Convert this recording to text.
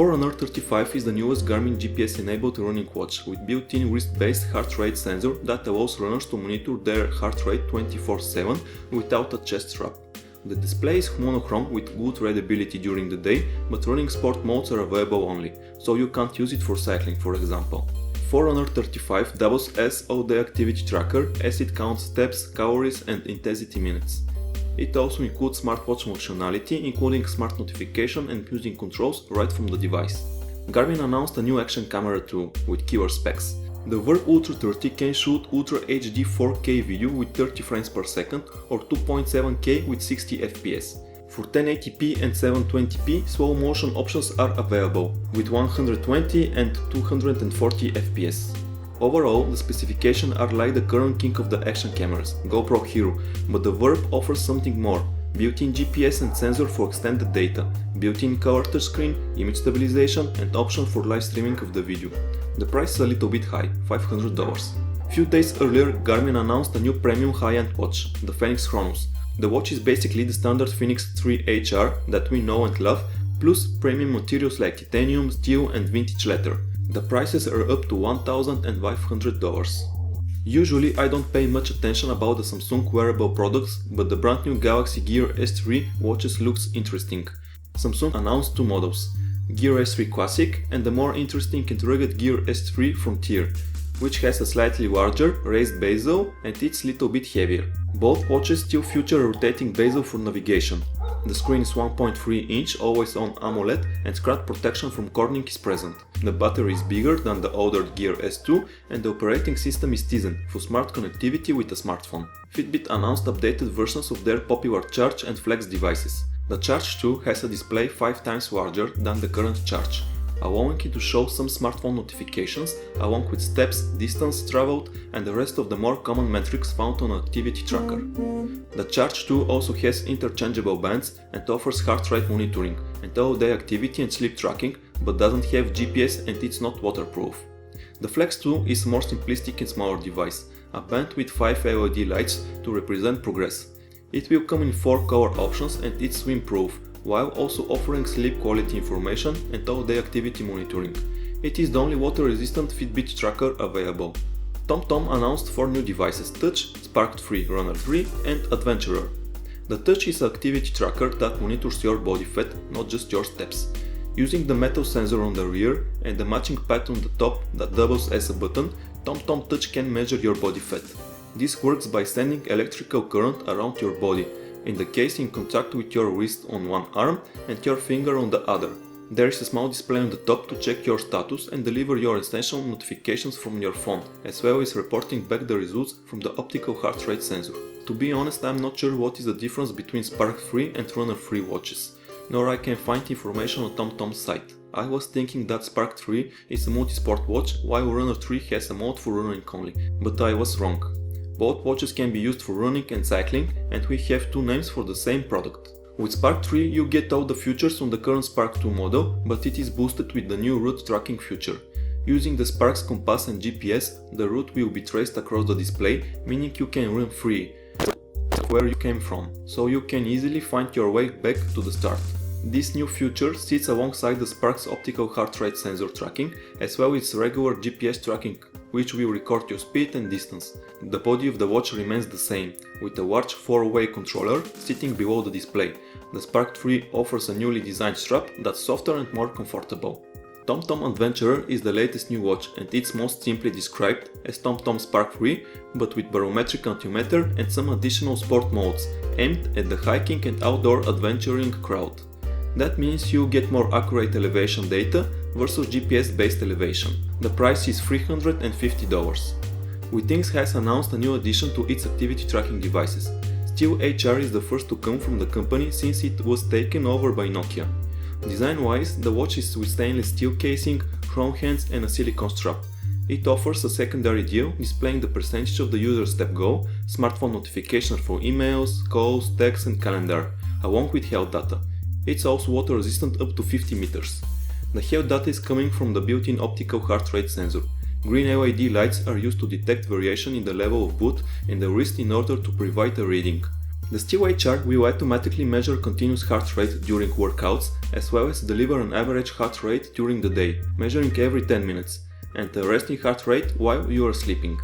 Foreruuner 35 is the newest Garmin GPS-enabled running watch with built-in wrist-based heart rate sensor that allows runners to monitor their heart rate 24/7 without a chest strap. The display is monochrome with good readability during the day, but running sport modes are available only, so you can't use it for cycling, for example. Foreruuner 35 doubles as all-day activity tracker as it counts steps, calories and intensity minutes. It also includes smartwatch functionality, including smart notification and music controls right from the device. Garmin announced a new action camera too, with killer specs. The VIRB Ultra 30 can shoot Ultra HD 4K video with 30 frames per second or 2.7K with 60 FPS. For 1080p and 720p, slow motion options are available, with 120 and 240 FPS. Overall, the specifications are like the current king of the action cameras, GoPro Hero, but the VIRB offers something more: built-in GPS and sensor for extended data, built-in color touchscreen, image stabilization and option for live streaming of the video. The price is a little bit high, $500. Few days earlier, Garmin announced a new premium high-end watch, the Fenix Chronos. The watch is basically the standard Withings Steel HR that we know and love, plus premium materials like titanium, steel and vintage leather. The prices are up to $1,500. Usually I don't pay much attention about the Samsung wearable products, but the brand new Galaxy Gear S3 watches looks interesting. Samsung announced two models, Gear S3 Classic and the more interesting and rugged Gear S3 Frontier, which has a slightly larger, raised bezel and it's little bit heavier. Both watches still feature a rotating bezel for navigation. The screen is 1.3 inch always-on AMOLED and scratch protection from corning is present. The battery is bigger than the older Gear S2 and the operating system is Tizen for smart connectivity with a smartphone. Fitbit announced updated versions of their popular Charge and Flex devices. The Charge 2 has a display 5 times larger than the current Charge, allowing it to show some smartphone notifications along with steps, distance traveled and the rest of the more common metrics found on an activity tracker. The Charge 2 also has interchangeable bands and offers heart rate monitoring and all-day activity and sleep tracking, but doesn't have GPS and it's not waterproof. The Flex 2 is a more simplistic and smaller device, a band with 5 LED lights to represent progress. It will come in 4 color options and it's swim-proof, while also offering sleep quality information and all-day activity monitoring. It is the only water-resistant Fitbit tracker available. TomTom announced 4 new devices: Touch, Spark 3, Runner 3 and Adventurer. The Touch is an activity tracker that monitors your body fat, not just your steps. Using the metal sensor on the rear and the matching pad on the top that doubles as a button, TomTom Touch can measure your body fat. This works by sending electrical current around your body, in the case in contact with your wrist on one arm and your finger on the other. There is a small display on the top to check your status and deliver your essential notifications from your phone, as well as reporting back the results from the optical heart rate sensor. To be honest, I'm not sure what is the difference between Spark 3 and Runner 3 watches, nor I can find information on TomTom's site. I was thinking that Spark 3 is a multi-sport watch while Runner 3 has a mode for running only, but I was wrong. Both watches can be used for running and cycling, and we have two names for the same product. With Spark 3 you get all the features on the current Spark 2 model, but it is boosted with the new route tracking feature. Using the Spark's compass and GPS, the route will be traced across the display, meaning you can run free where you came from, so you can easily find your way back to the start. This new feature sits alongside the Spark's optical heart rate sensor tracking, as well as regular GPS tracking, which will record your speed and distance. The body of the watch remains the same, with a large 4-way controller sitting below the display. The Spark 3 offers a newly designed strap that's softer and more comfortable. TomTom Adventurer is the latest new watch and it's most simply described as TomTom Spark 3, but with barometric altimeter and some additional sport modes aimed at the hiking and outdoor adventuring crowd. That means you get more accurate elevation data versus GPS-based elevation. The price is $350. Withings has announced a new addition to its activity tracking devices. Steel HR is the first to come from the company since it was taken over by Nokia. Design-wise, the watch is with stainless steel casing, chrome hands and a silicone strap. It offers a secondary dial displaying the percentage of the user's step goal, smartphone notification for emails, calls, texts and calendar, along with health data. It's also water resistant up to 50 meters. The health data is coming from the built-in optical heart rate sensor. Green LED lights are used to detect variation in the level of boot and the wrist in order to provide a reading. The Steel HR will automatically measure continuous heart rate during workouts, as well as deliver an average heart rate during the day, measuring every 10 minutes, and a resting heart rate while you are sleeping.